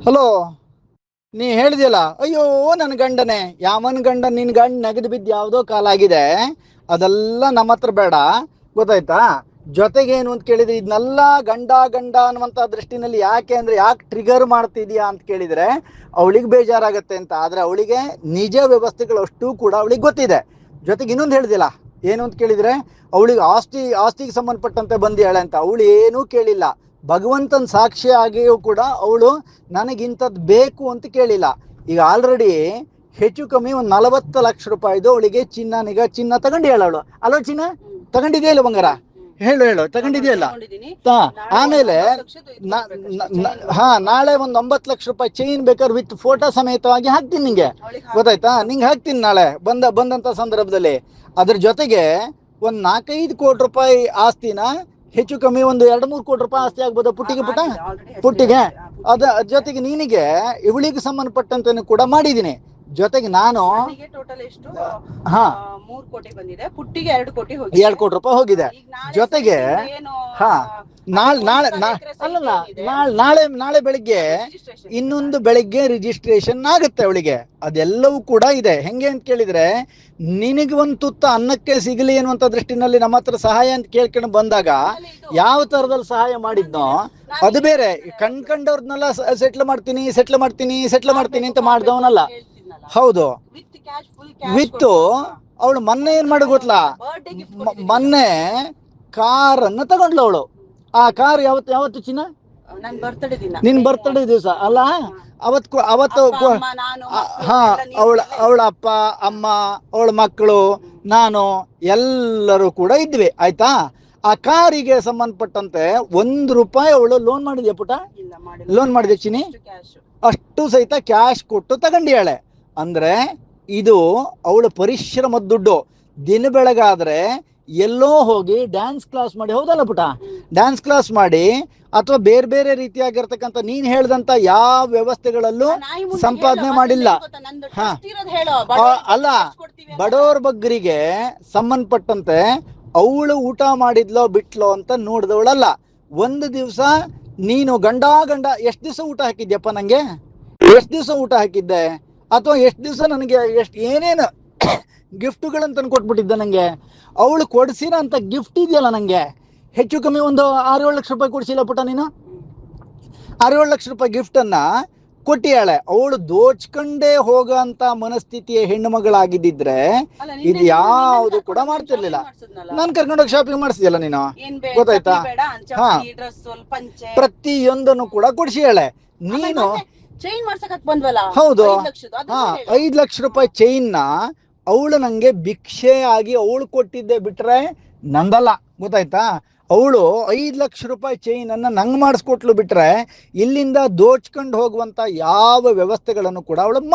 Hello. ನೀ ಹೇಳಿದ್ಯಲ್ಲ, ಅಯ್ಯೋ ನನ್ನ ಗಂಡನೇ, ಯಾವನ್ ಗಂಡ, ನಿನ್ ಗಂಡ ನೆಗದು ಬಿದ್ದು ಯಾವುದೋ ಕಾಲಾಗಿದೆ, ಅದೆಲ್ಲ ನಮ್ಮ ಹತ್ರ ಬೇಡ, ಗೊತ್ತಾಯ್ತಾ? ಜೊತೆಗೇನು ಅಂತ ಕೇಳಿದ್ರೆ, ಇದನ್ನೆಲ್ಲ ಗಂಡ ಗಂಡ ಅನ್ನುವಂಥ ದೃಷ್ಟಿನಲ್ಲಿ ಯಾಕೆ ಅಂದರೆ, ಯಾಕೆ ಟ್ರಿಗರ್ ಮಾಡ್ತಿದ್ಯಾ ಅಂತ ಕೇಳಿದರೆ ಅವಳಿಗೆ ಬೇಜಾರಾಗತ್ತೆ ಅಂತ. ಆದರೆ ಅವಳಿಗೆ ನಿಜ ವ್ಯವಸ್ಥೆಗಳು ಅಷ್ಟು ಕೂಡ ಅವಳಿಗೆ ಗೊತ್ತಿದೆ. ಜೊತೆಗೆ ಇನ್ನೊಂದು ಹೇಳಿದಿಲ್ಲ, ಏನು ಅಂತ ಕೇಳಿದರೆ, ಅವಳಿಗೆ ಆಸ್ತಿಗೆ ಸಂಬಂಧಪಟ್ಟಂತೆ ಬಂದಿಯಾಳೆ ಅಂತ. ಅವಳು ಏನೂ ಕೇಳಿಲ್ಲ. ಭಗವಂತನ ಸಾಕ್ಷಿ ಆಗಿಯೂ ಕೂಡ ಅವಳು ನನಗಿಂಥದ್ದು ಬೇಕು ಅಂತ ಕೇಳಿಲ್ಲ. ಈಗ ಆಲ್ರೆಡಿ ಹೆಚ್ಚು ಕಮ್ಮಿ ಒಂದು 40 ಲಕ್ಷ ರೂಪಾಯಿದು ಅವಳಿಗೆ ಚಿನ್ನ ತಗೊಂಡು ಹೇಳವಳು. ಅಲ್ವ ಚಿನ್ನ? ತಗೊಂಡಿದೆಯಾ ಇಲ್ಲ ಬಂಗಾರ? ಹೇಳು ತಗೊಂಡಿದೆಯಲ್ಲ. ಆಮೇಲೆ ನಾಳೆ ಒಂದು 9 ಲಕ್ಷ ರೂಪಾಯಿ ಚೈನ್ ಬೇಕಾದ್ರೆ ವಿತ್ ಫೋಟೋ ಸಮೇತವಾಗಿ ಹಾಕ್ತೀನಿ ನಿಂಗೆ, ಗೊತ್ತಾಯ್ತಾ? ನಿಂಗೆ ಹಾಕ್ತೀನಿ ನಾಳೆ ಬಂದಂಥ ಸಂದರ್ಭದಲ್ಲಿ. ಅದ್ರ ಜೊತೆಗೆ ಒಂದು 4-5 ಕೋಟಿ ರೂಪಾಯಿ ಆಸ್ತಿನ, ಹೆಚ್ಚು ಕಮ್ಮಿ ಒಂದು 2-3 ಕೋಟಿ ರೂಪಾಯಿ ಆಸ್ತಿ ಆಗ್ಬೋದು ಪುಟ್ಟಿಗೆ. ಅದ ಜೊತೆಗೆ ನಿನಗೆ ಇವಳಿಗೆ ಸಂಬಂಧಪಟ್ಟಂತೆ ಕೂಡ ಮಾಡಿದ್ದೀನಿ. ಜೊತೆಗೆ ನಾನು ಟೋಟಲ್ ಎಷ್ಟು? ಹಾ 3 ಕೋಟಿ ಬಂದಿದೆ, ಪುಟ್ಟಿಗೆ 2 ಕೋಟಿ ಹೋಗಿದೆ. 2 ಕೋಟಿ ರೂಪಾಯಿ ಹೋಗಿದೆ. ಜೊತೆಗೆ ನಾಳೆ ಬೆಳಿಗ್ಗೆ ಇನ್ನೊಂದು ಬೆಳಿಗ್ಗೆ ರಿಜಿಸ್ಟ್ರೇಷನ್ ಆಗುತ್ತೆ ಅವಳಿಗೆ. ಅದೆಲ್ಲವೂ ಕೂಡ ಇದೆ. ಹೆಂಗೆ ಅಂತ ಕೇಳಿದ್ರೆ, ನಿನಗೆ ಒಂದು ತುತ್ತ ಅನ್ನಕ್ಕೆ ಸಿಗಲಿ ಅನ್ನುವಂಥ ದೃಷ್ಟಿನಲ್ಲಿ ನಮ್ಮ ಹತ್ರ ಸಹಾಯ ಅಂತ ಕೇಳ್ಕೊಂಡು ಬಂದಾಗ ಯಾವ ಥರದಲ್ಲಿ ಸಹಾಯ ಮಾಡಿದ್ನೋ ಅದು ಬೇರೆ. ಕಂಡವ್ರನ್ನೆಲ್ಲ ಸೆಟ್ಲ್ ಮಾಡ್ತೀನಿ ಅಂತ ಮಾಡಿದವನಲ್ಲ. ಹೌದು, ವಿತ್ತು ಅವಳು ಮೊನ್ನೆ ಏನು ಮಾಡಿ ಗೊತ್ತಲ್ಲ, ಮೊನ್ನೆ ಕಾರನ್ನು ತಗೊಂಡ್ಲು ಅವಳು. ಆ ಕಾರ್ ಯಾವತ್ತು ಚಿನ್ನ? ನಿನ್ ಬರ್ತ್ಡೇ ದಿವಸ ಅಲ್ಲ? ಅವತ್ತು ಅವಳ ಅಪ್ಪ ಅಮ್ಮ, ಅವಳ ಮಕ್ಕಳು, ನಾನು ಎಲ್ಲರೂ ಕೂಡ ಇದ್ವಿ, ಆಯ್ತಾ? ಆ ಕಾರಿಗೆ ಸಂಬಂಧಪಟ್ಟಂತೆ 1 ರೂಪಾಯಿ ಅವಳು ಲೋನ್ ಮಾಡಿದ್ಯಾ ಪುಟ? ಲೋನ್ ಮಾಡಿದೆ ಚಿನ್ನಿ? ಅಷ್ಟು ಸಹಿತ ಕ್ಯಾಶ್ ಕೊಟ್ಟು ತಗೊಂಡಿಯಾಳೆ. ಅಂದ್ರೆ ಇದು ಅವಳ ಪರಿಶ್ರಮದ ದುಡ್ಡು. ದಿನ ಬೆಳಗಾದ್ರೆ ಎಲ್ಲೋ ಹೋಗಿ ಡ್ಯಾನ್ಸ್ ಕ್ಲಾಸ್ ಮಾಡಿ, ಹೌದಲ್ಲ ಪುಟ? ಡ್ಯಾನ್ಸ್ ಕ್ಲಾಸ್ ಮಾಡಿ ಅಥವಾ ಬೇರೆ ಬೇರೆ ರೀತಿಯಾಗಿರ್ತಕ್ಕಂಥ ನೀನ್ ಹೇಳ್ದಂತ ಯಾವ ವ್ಯವಸ್ಥೆಗಳಲ್ಲೂ ಸಂಪಾದನೆ ಮಾಡಿಲ್ಲ. ಅಲ್ಲ, ಬಡವರ ಬಗ್ಗರಿಗೆ ಸಂಬಂಧಪಟ್ಟಂತೆ ಅವಳು ಊಟ ಮಾಡಿದ್ಲೋ ಬಿಟ್ಲೋ ಅಂತ ನೋಡಿದವಳಲ್ಲ. ಒಂದು ದಿವಸ ನೀನು ಗಂಡ ಎಷ್ಟು ದಿವಸ ಊಟ ಹಾಕಿದ್ಯಪ್ಪ ನಂಗೆ? ಎಷ್ಟು ದಿವಸ ಊಟ ಹಾಕಿದ್ದೆ? ಅಥವಾ ಎಷ್ಟು ದಿವಸ ನನಗೆ ಏನೇನು ಗಿಫ್ಟುಗಳನ್ನು ತಂದು ಕೊಟ್ಬಿಟ್ಟಿದ್ದೆ ನನಗೆ? ಅವಳು ಕೊಡಿಸಿರೋ ಅಂತ ಗಿಫ್ಟ್ ಇದೆಯಲ್ಲ ನನಗೆ, ಹೆಚ್ಚು ಕಮ್ಮಿ ಒಂದು 6-7 ಲಕ್ಷ ರೂಪಾಯಿ ಕೊಡಿಸಿಲ್ಲ ಪುಟ ನೀನು? 6-7 ಲಕ್ಷ ರೂಪಾಯಿ ಗಿಫ್ಟನ್ನು ಕೊಟ್ಟಿಯಾಳೆ. ಅವಳು ದೋಚ್ಕೊಂಡೇ ಹೋಗೋ ಅಂತ ಮನಸ್ಥಿತಿಯ ಹೆಣ್ಣು ಮಗಳಾಗಿದ್ದಿದ್ರೆ ಇದು ಯಾವುದು ಕೂಡ ಮಾಡ್ತಿರ್ಲಿಲ್ಲ. ನಾನು ಕರ್ಕೊಂಡೋಗಿ ಶಾಪಿಂಗ್ ಮಾಡಿಸಿದೆಯಲ್ಲ ನೀನು, ಗೊತ್ತಾಯ್ತಾ? ಪ್ರತಿಯೊಂದನ್ನು ಕೂಡ ಕೊಡಿಸಿಯಾಳೆ ನೀನು. ಹೌದು, 5 ಲಕ್ಷ ರೂಪಾಯಿ ಚೈನ್ನ ಅವಳು ನಂಗೆ ಭಿಕ್ಷೆ ಆಗಿ ಅವಳು ಕೊಟ್ಟಿದ್ದೆ ಬಿಟ್ರೆ ನಂದಲ್ಲ, ಗೊತ್ತಾಯ್ತಾ? ಅವಳು 5 ಲಕ್ಷ ರೂಪಾಯಿ ಚೈನ್ ಅನ್ನ ನಂಗೆ ಮಾಡಿಸ್ಕೊಟ್ಲು ಬಿಟ್ರೆ ಇಲ್ಲಿಂದ ದೋಚ್ಕೊಂಡು ಹೋಗುವಂತ ಯಾವ ವ್ಯವಸ್ಥೆಗಳನ್ನು ಕೂಡ ಅವಳು